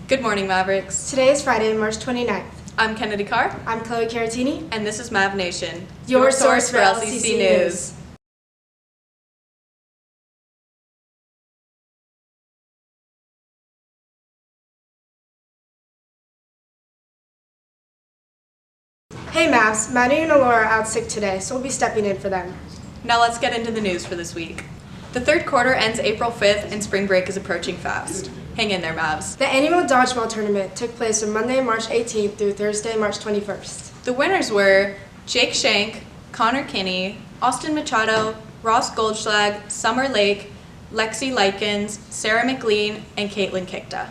Good morning, Mavericks. Today is Friday, March 29th. I'm Kennedy Carr. I'm Chloe Caratini. And this is MavNation, your source for LCC news. Hey Mavs, Maddie and Alora are out sick today, so we'll be stepping in for them. Now let's get into the news for this week. The third quarter ends April 5th and spring break is approaching fast. Hang in there, Mavs. The annual dodgeball tournament took place from Monday, March 18th through Thursday, March 21st. The winners were Jake Shank, Connor Kinney, Austin Machado, Ross Goldschlag, Summer Lake, Lexi Likens, Sarah McLean, and Caitlin Kikta.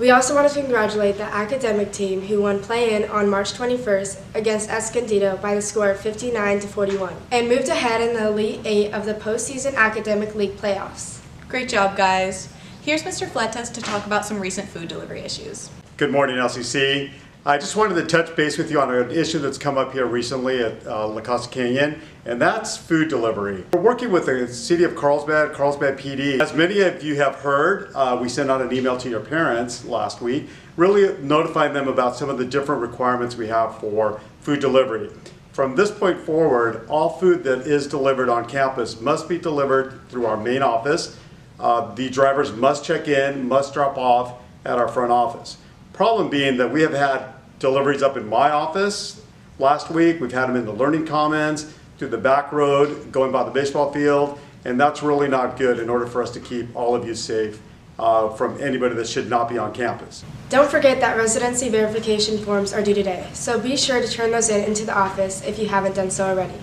We also want to congratulate the academic team who won play-in on March 21st against Escondido by the score of 59-41 and moved ahead in the Elite Eight of the postseason Academic League playoffs. Great job, guys. Here's Mr. Fletes to talk about some recent food delivery issues. Good morning, LCC. I just wanted to touch base with you on an issue that's come up here recently at La Costa Canyon, and that's food delivery. We're working with the City of Carlsbad PD. As many of you have heard, we sent out an email to your parents last week, really notifying them about some of the different requirements we have for food delivery. From this point forward, all food that is delivered on campus must be delivered through our main office. The drivers must check in, must drop off at our front office. Problem being that we have had deliveries up in my office last week. We've had them in the Learning Commons, through the back road, going by the baseball field, and that's really not good in order for us to keep all of you safe from anybody that should not be on campus. Don't forget that residency verification forms are due today, so be sure to turn those in into the office if you haven't done so already.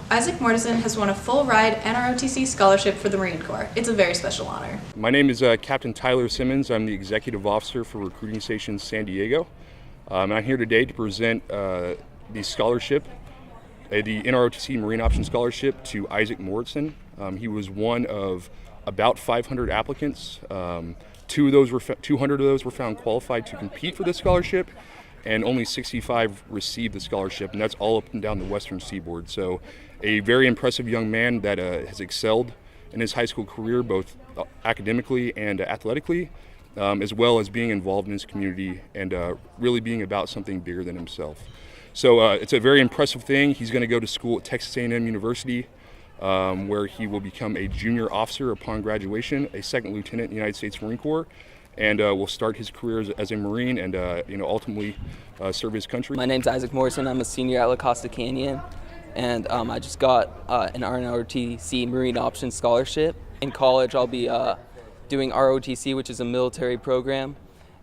Isaac Mortensen has won a full-ride NROTC scholarship for the Marine Corps. It's a very special honor. My name is Captain Tyler Simmons. I'm the Executive Officer for Recruiting Station San Diego. I'm here today to present the scholarship, the NROTC Marine Option Scholarship to Isaac Mortensen. He was one of about 500 applicants. 200 of those were found qualified to compete for this scholarship, and only 65 received the scholarship, and that's all up and down the western seaboard. So a very impressive young man that has excelled in his high school career, both academically and athletically, as well as being involved in his community and really being about something bigger than himself. So it's a very impressive thing. He's going to go to school at Texas A&M University, where he will become a junior officer upon graduation, a second lieutenant in the United States Marine Corps, and will start his career as a Marine and ultimately serve his country. My name's Isaac Morrison. I'm a senior at La Costa Canyon, and I just got an NROTC Marine Option Scholarship. In college, I'll be doing ROTC, which is a military program,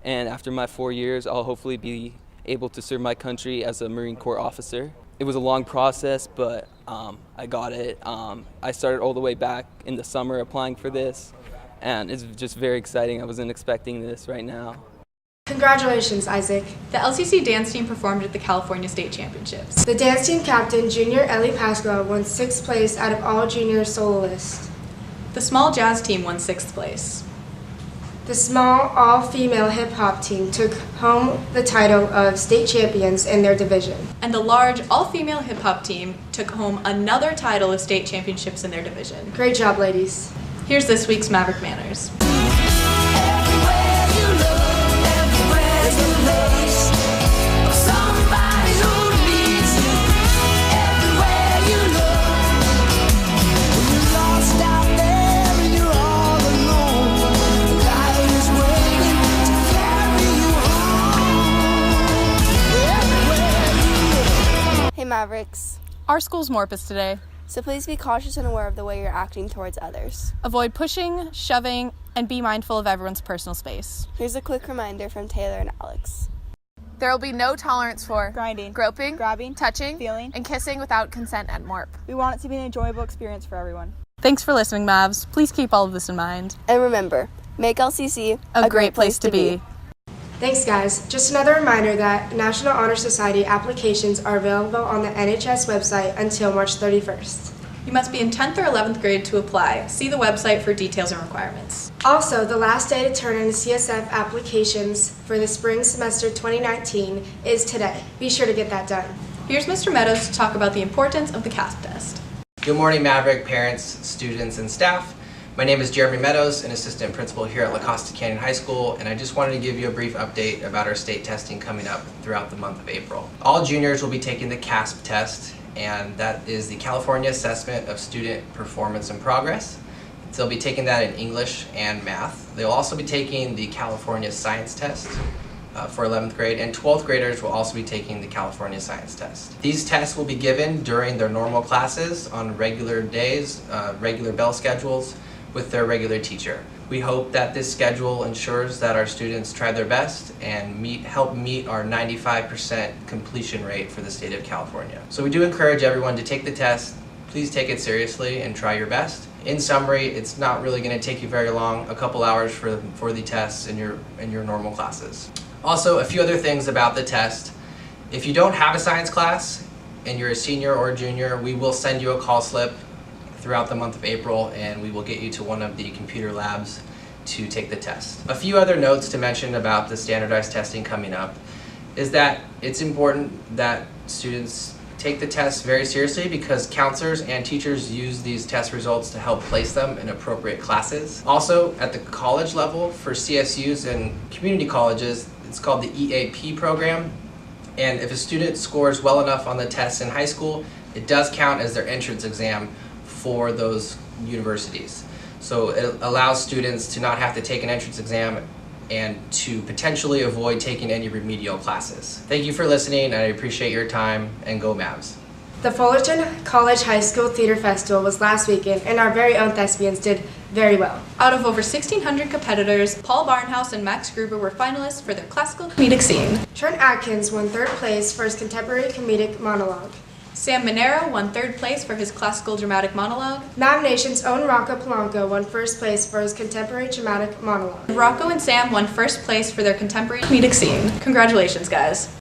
and after my 4 years, I'll hopefully be able to serve my country as a Marine Corps officer. It was a long process, but I got it. I started all the way back in the summer applying for this, and it's just very exciting. I wasn't expecting this right now. Congratulations, Isaac. The LCC dance team performed at the California State Championships. The dance team captain, Junior Ellie Pasqua, won 6th place out of all junior soloists. The small jazz team won 6th place. The small all-female hip-hop team took home the title of state champions in their division. And the large all-female hip-hop team took home another title of state championships in their division. Great job, ladies. Here's this week's Maverick Manners. Hey Mavericks. Our school's Morpus today. So please be cautious and aware of the way you're acting towards others. Avoid pushing, shoving, and be mindful of everyone's personal space. Here's a quick reminder from Taylor and Alex. There will be no tolerance for grinding, groping, grabbing, touching, feeling, and kissing without consent at MORP. We want it to be an enjoyable experience for everyone. Thanks for listening, Mavs. Please keep all of this in mind. And remember, make LCC a great place to be. Thanks, guys. Just another reminder that National Honor Society applications are available on the NHS website until March 31st. You must be in 10th or 11th grade to apply. See the website for details and requirements. Also, the last day to turn in CSF applications for the spring semester 2019 is today. Be sure to get that done. Here's Mr. Meadows to talk about the importance of the CASP test. Good morning, Maverick parents, students, and staff. My name is Jeremy Meadows, an assistant principal here at La Costa Canyon High School, and I just wanted to give you a brief update about our state testing coming up throughout the month of April. All juniors will be taking the CASP test, and that is the California Assessment of Student Performance and Progress. So they'll be taking that in English and math. They'll also be taking the California Science Test for 11th grade, and 12th graders will also be taking the California Science Test. These tests will be given during their normal classes on regular days, regular bell schedules with their regular teacher. We hope that this schedule ensures that our students try their best and help meet our 95% completion rate for the state of California. So we do encourage everyone to take the test. Please take it seriously and try your best. In summary, it's not really going to take you very long, a couple hours for the tests in your normal classes. Also, a few other things about the test. If you don't have a science class and you're a senior or a junior, we will send you a call slip throughout the month of April, and we will get you to one of the computer labs to take the test. A few other notes to mention about the standardized testing coming up is that it's important that students take the test very seriously because counselors and teachers use these test results to help place them in appropriate classes. Also, at the college level for CSUs and community colleges, it's called the EAP program. And if a student scores well enough on the tests in high school, it does count as their entrance exam for those universities. So it allows students to not have to take an entrance exam and to potentially avoid taking any remedial classes. Thank you for listening, and I appreciate your time, and go Mavs. The Fullerton College High School Theater Festival was last weekend, and our very own thespians did very well. Out of over 1,600 competitors, Paul Barnhouse and Max Gruber were finalists for their classical comedic scene. Trent Atkins won 3rd place for his contemporary comedic monologue. Sam Monero won 3rd place for his classical dramatic monologue. MavNation's own Rocco Polanco won 1st place for his contemporary dramatic monologue. Rocco and Sam won 1st place for their contemporary comedic scene. Congratulations, guys.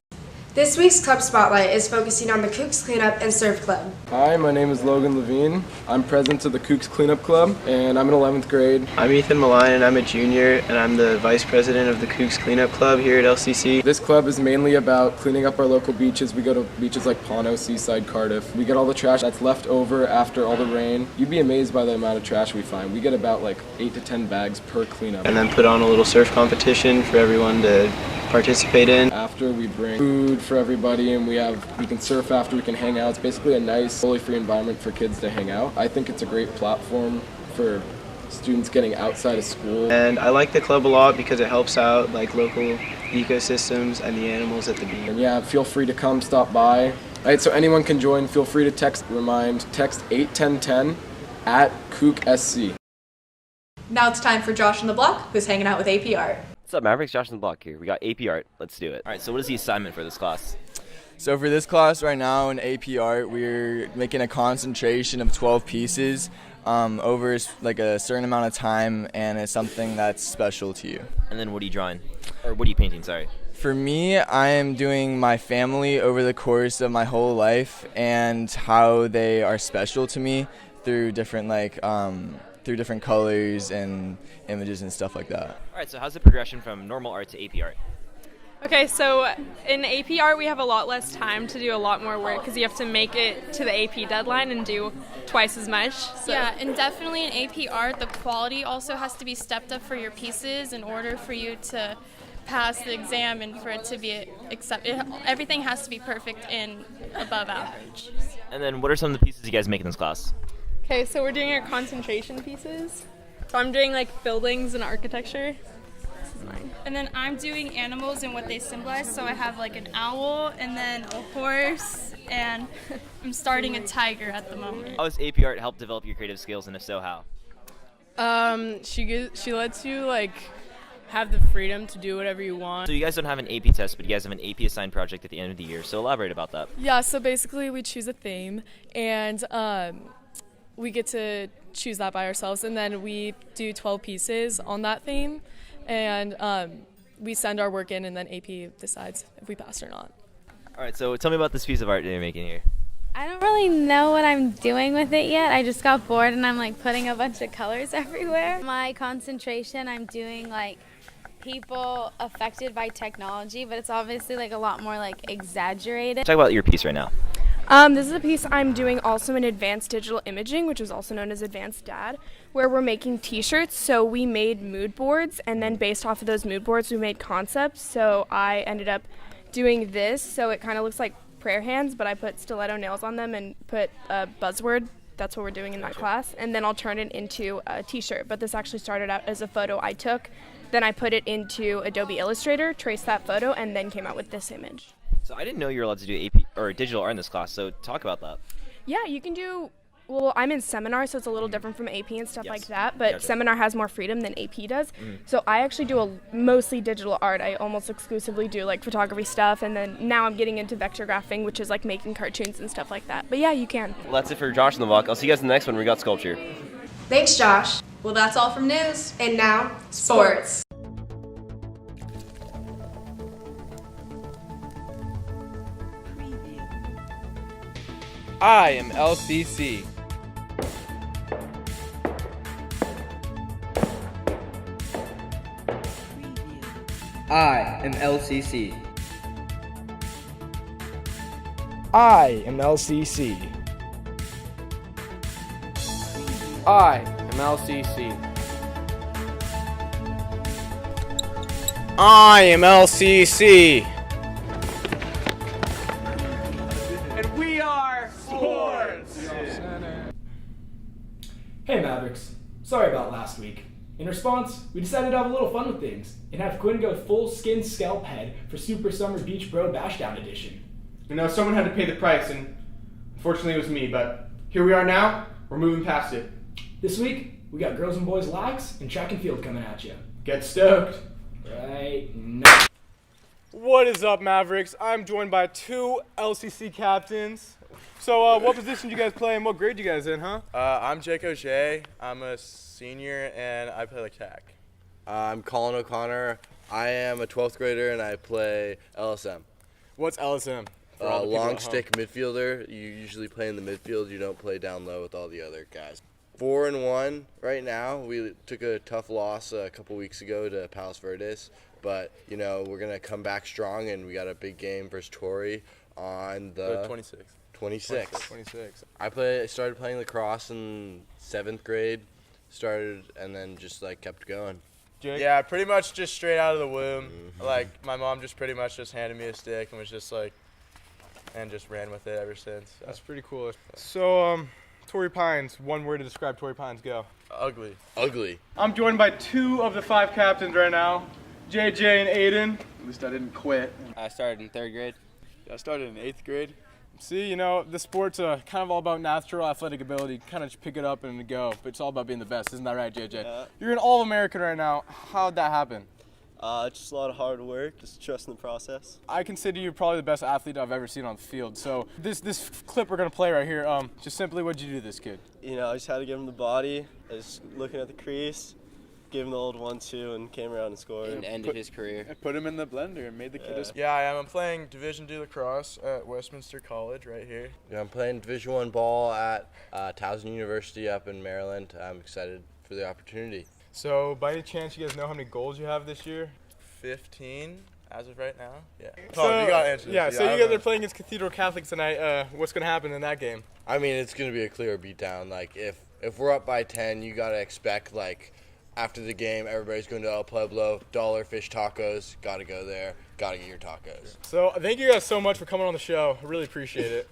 This week's Club Spotlight is focusing on the Kooks Cleanup and Surf Club. Hi, my name is Logan Levine. I'm president of the Kooks Cleanup Club, and I'm in 11th grade. I'm Ethan Maline, and I'm a junior, and I'm the vice president of the Kooks Cleanup Club here at LCC. This club is mainly about cleaning up our local beaches. We go to beaches like Pono, Seaside, Cardiff. We get all the trash that's left over after all the rain. You'd be amazed by the amount of trash we find. We get about like 8 to 10 bags per cleanup. And then put on a little surf competition for everyone to participate in. After we bring food for everybody, and we can surf after, we can hang out. It's basically a nice, fully free environment for kids to hang out. I think it's a great platform for students getting outside of school. And I like the club a lot because it helps out like local ecosystems and the animals at the beach. And yeah, feel free to come stop by. Alright, so anyone can join. Feel free to text 81010 at KookSC. Now it's time for Josh on the block, who's hanging out with AP Art. What's up, Mavericks? Josh on the block here. We got AP Art. Let's do it. All right, so what is the assignment for this class? So for this class right now in AP Art, we're making a concentration of 12 pieces over like a certain amount of time, and it's something that's special to you. And then what are you drawing? Or what are you painting, sorry? For me, I am doing my family over the course of my whole life and how they are special to me through different through different colors and images and stuff like that. All right, so how's the progression from normal art to AP Art? Okay, so in AP Art we have a lot less time to do a lot more work because you have to make it to the AP deadline and do twice as much. So. Yeah, and definitely in AP Art the quality also has to be stepped up for your pieces in order for you to pass the exam and for it to be accepted. Everything has to be perfect and above average. And then what are some of the pieces you guys make in this class? Okay, so we're doing our concentration pieces. So I'm doing like buildings and architecture. This is mine. And then I'm doing animals and what they symbolize. So I have like an owl and then a horse, and I'm starting a tiger at the moment. How has AP Art helped develop your creative skills, and if so, how? She lets you like have the freedom to do whatever you want. So you guys don't have an AP test, but you guys have an AP assigned project at the end of the year. So elaborate about that. Yeah, so basically we choose a theme, and we get to choose that by ourselves, and then we do 12 pieces on that theme, and we send our work in, and then AP decides if we passed or not. All right, so tell me about this piece of art that you're making here. I don't really know what I'm doing with it yet. I just got bored and I'm like putting a bunch of colors everywhere. My concentration, I'm doing like people affected by technology, but it's obviously like a lot more like exaggerated. Talk about your piece right now. This is a piece I'm doing also in advanced digital imaging, which is also known as advanced DAD, where we're making t-shirts. So we made mood boards, and then based off of those mood boards we made concepts. So I ended up doing this, so it kind of looks like prayer hands, but I put stiletto nails on them and put a buzzword. That's what we're doing in that class. And then I'll turn it into a t-shirt. But this actually started out as a photo I took. Then I put it into Adobe Illustrator, traced that photo, and then came out with this image. So I didn't know you were allowed to do AP or digital art in this class, so talk about that. Yeah, you can do, well, I'm in seminar, so it's a little different from AP and stuff like that, but Gotcha. seminar has more freedom than AP does. So I actually do mostly digital art. I almost exclusively do like photography stuff, and then now I'm getting into vector graphing, which is like making cartoons and stuff like that. But yeah, you can. Well, that's it for Josh and the Walk. I'll see you guys in the next one. We got sculpture. Thanks, Josh. Well, that's all from news. And now, Sports. I am LCC. I am LCC. I am LCC. I am LCC. I am LCC. And we are sports. Hey Mavericks, sorry about last week. In response, we decided to have a little fun with things and have Quinn go full skin scalp head for Super Summer Beach Bro Bashdown Edition. You know, someone had to pay the price, and unfortunately it was me, but here we are now, we're moving past it. This week, we got girls and boys lax and track and field coming at you. Get stoked. Right now. What is up, Mavericks? I'm joined by two LCC captains. So, what position do you guys play and what grade you guys in, huh? I'm Jake O'Shea. I'm a senior and I play attack. I'm Colin O'Connor. I am a 12th grader and I play LSM. What's LSM? Long stick midfielder. You usually play in the midfield. You don't play down low with all the other guys. 4-1 right now. We took a tough loss a couple weeks ago to Palos Verdes, but you know we're gonna come back strong and we got a big game versus Torrey on the 26th. I started playing lacrosse in 7th grade, and then just like kept going. Jake? Yeah, pretty much just straight out of the womb. Like my mom just pretty much just handed me a stick and was just like, and just ran with it ever since. So. That's pretty cool. So, Torrey Pines, one word to describe Torrey Pines, go. Ugly. Ugly. I'm joined by two of the 5 captains right now, JJ and Aiden. At least I didn't quit. I started in 3rd grade. I started in 8th grade. See, you know, the sport's kind of all about natural athletic ability. Kind of just pick it up and go, but it's all about being the best. Isn't that right, JJ? Yeah. You're an All-American right now. How'd that happen? Just a lot of hard work, just trusting the process. I consider you probably the best athlete I've ever seen on the field. So this clip we're gonna play right here, just simply what'd you do to this kid? You know, I just had to give him the body. I was looking at the crease, gave him the old 1-2, and came around and scored. And ended his career. Put him in the blender and made the kid. Yeah, I am. I'm playing Division II lacrosse at Westminster College right here. Yeah, I'm playing Division I ball at Towson University up in Maryland. I'm excited for the opportunity. So, by any chance, you guys know how many goals you have this year? 15 as of right now. Yeah. So, you got to answer this. Yeah, so you guys are playing against Cathedral Catholic tonight. What's going to happen in that game? I mean, it's going to be a clear beatdown. Like, if we're up by 10, you got to expect, like, after the game, everybody's going to El Pueblo, Dollar Fish Tacos. Got to go there. Got to get your tacos. So, thank you guys so much for coming on the show. I really appreciate it.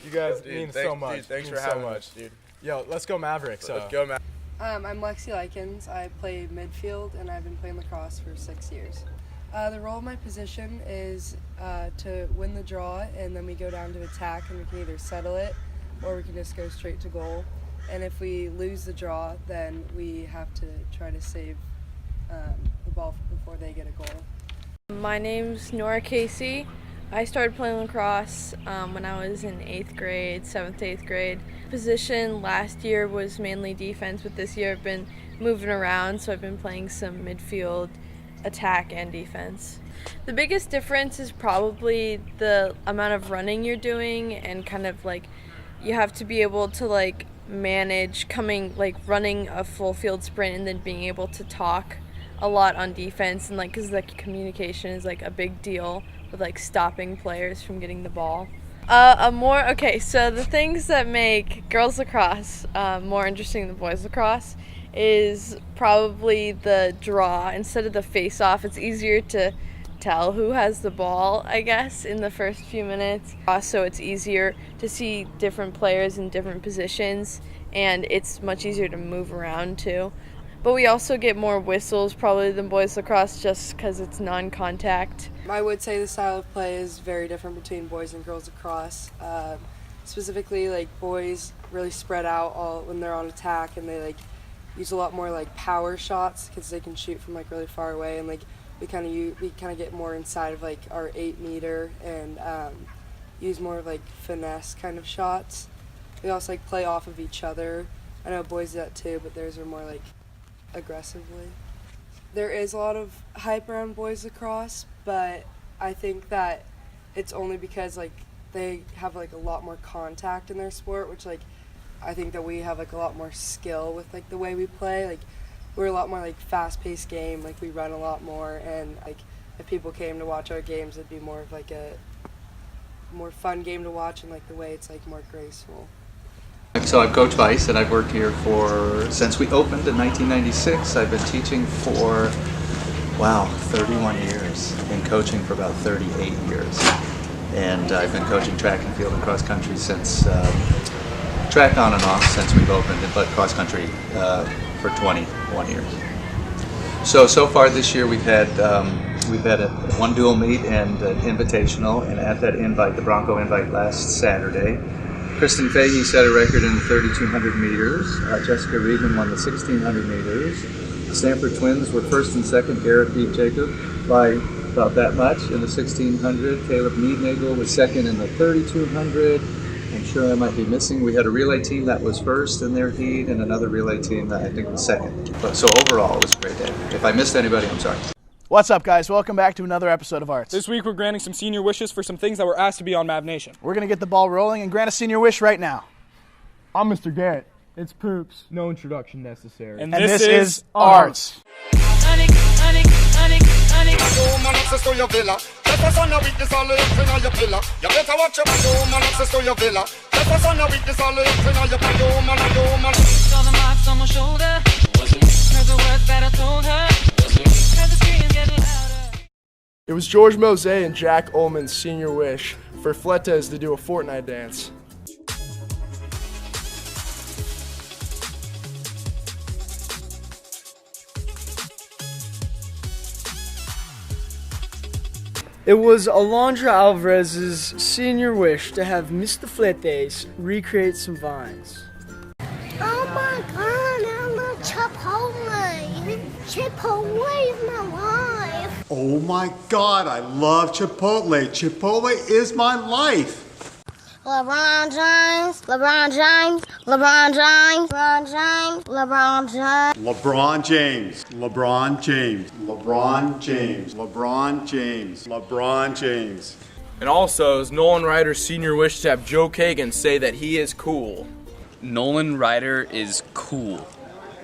You guys mean so much. Dude, thanks for having us, dude. Yo, let's go Mavericks. Let's go Mavericks. I'm Lexi Likens. I play midfield and I've been playing lacrosse for 6 years. The role of my position is to win the draw, and then we go down to attack, and we can either settle it or we can just go straight to goal. And if we lose the draw, then we have to try to save the ball before they get a goal. My name's Nora Casey. I started playing lacrosse when I was in 8th grade, 7th to 8th grade. Position last year was mainly defense, but this year I've been moving around, so I've been playing some midfield, attack, and defense. The biggest difference is probably the amount of running you're doing, and kind of like you have to be able to like manage running a full field sprint and then being able to talk a lot on defense, and like because the communication is like a big deal with like stopping players from getting the ball. So the things that make girls lacrosse more interesting than boys lacrosse is probably the draw. Instead of the face-off, it's easier to tell who has the ball, I guess, in the first few minutes. So it's easier to see different players in different positions, and it's much easier to move around too. But we also get more whistles probably than boys lacrosse just because it's non-contact. I would say the style of play is very different between boys and girls lacrosse. Specifically, like, boys really spread out all when they're on attack, and they like use a lot more like power shots because they can shoot from like really far away, and like we kind of get more inside of like our 8 meter and use more of like finesse kind of shots. We also like play off of each other. I know boys do that too, but theirs are more like aggressively. There is a lot of hype around boys lacrosse, but I think that it's only because like they have like a lot more contact in their sport, which like I think that we have like a lot more skill with like the way we play. Like we're a lot more like fast-paced game, like we run a lot more, and like if people came to watch our games, it'd be more of like a more fun game to watch, and like the way it's like more graceful. So I'm Coach Weiss, and I've worked here since we opened in 1996. I've been teaching for, 31 years. I've been coaching for about 38 years. And I've been coaching track and field and cross country since, track on and off since we've opened, but cross country for 21 years. So far this year we've had one dual meet and an invitational, and at that invite, the Bronco invite last Saturday, Kristen Fahey set a record in the 3,200 meters. Jessica Reedman won the 1,600 meters. Stanford twins were first and second. Garrett beat Jacob by about that much in the 1,600. Caleb Neednagel was second in the 3,200. I'm sure I might be missing. We had a relay team that was first in their heat and another relay team that I think was second. So overall, it was a great day. If I missed anybody, I'm sorry. What's up, guys? Welcome back to another episode of Arts. This week we're granting some senior wishes for some things that were asked to be on MavNation. We're going to get the ball rolling and grant a senior wish right now. I'm Mr. Garrett. It's Poops. No introduction necessary. And this is Arts. It was George Mose and Jack Ullman's senior wish for Fletes to do a Fortnite dance. It was Alondra Alvarez's senior wish to have Mr. Fletes recreate some vines. Oh my God, I love Chipotle. Chipotle is my life. Oh my God, I love Chipotle. Chipotle is my life. LeBron James, LeBron James, LeBron James, LeBron James, LeBron James. LeBron James, LeBron James, LeBron James, LeBron James, LeBron James. And also, is Nolan Ryder's senior wish to have Joe Kagan say that he is cool. Nolan Ryder is cool.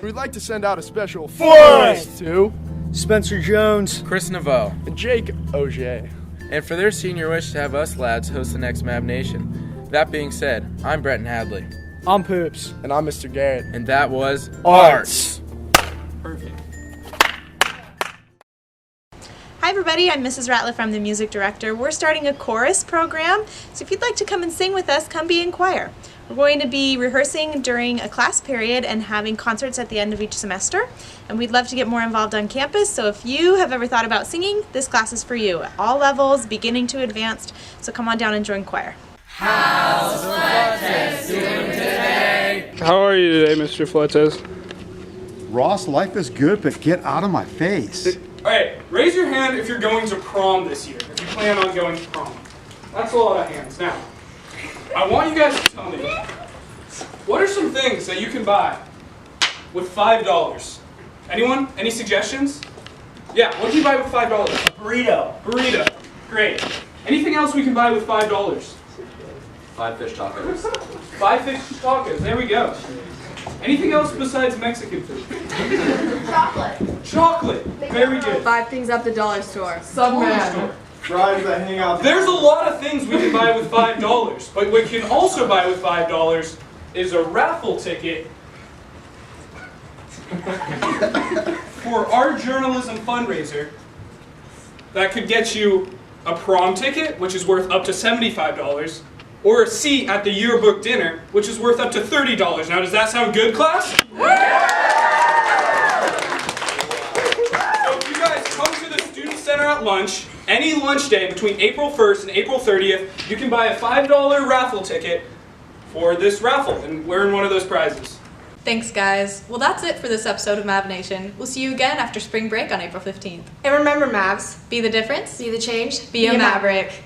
We'd like to send out a special force to Spencer Jones, Chris Naveau, and Jake Auger. And for their senior wish to have us lads host the next MavNation. That being said, I'm Brenton Hadley. I'm Poops. And I'm Mr. Garrett. And that was Arts. Perfect. Hi everybody, I'm Mrs. Ratliff, I'm the music director. We're starting a chorus program, so if you'd like to come and sing with us, come be in choir. We're going to be rehearsing during a class period and having concerts at the end of each semester, and we'd love to get more involved on campus, so if you have ever thought about singing, this class is for you. All levels, beginning to advanced, so come on down and join choir. How's Fletes doing today? How are you today, Mr. Fletes? Ross, life is good, but get out of my face. Alright, raise your hand if you're going to prom this year, if you plan on going to prom. That's a lot of hands. Now, I want you guys to tell me, what are some things that you can buy with $5? Anyone? Any suggestions? Yeah, what do you buy with $5? A burrito. Burrito. Great. Anything else we can buy with $5? 5 fish tacos. 5 fish tacos. There we go. Anything else besides Mexican food? Chocolate. Chocolate. Very good. 5 things at the dollar store. Dollar store. Drives that hang out. There's a lot of things we can buy with $5, but what you can also buy with $5 is a raffle ticket for our journalism fundraiser that could get you a prom ticket, which is worth up to $75, or a seat at the yearbook dinner, which is worth up to $30. Now, does that sound good, class? So if you guys come to the Student Center at lunch, any lunch day between April 1st and April 30th, you can buy a $5 raffle ticket for this raffle and win one of those prizes. Thanks, guys. Well, that's it for this episode of MavNation. We'll see you again after spring break on April 15th. And remember, Mavs, Be the difference. be the change, Be a Maverick.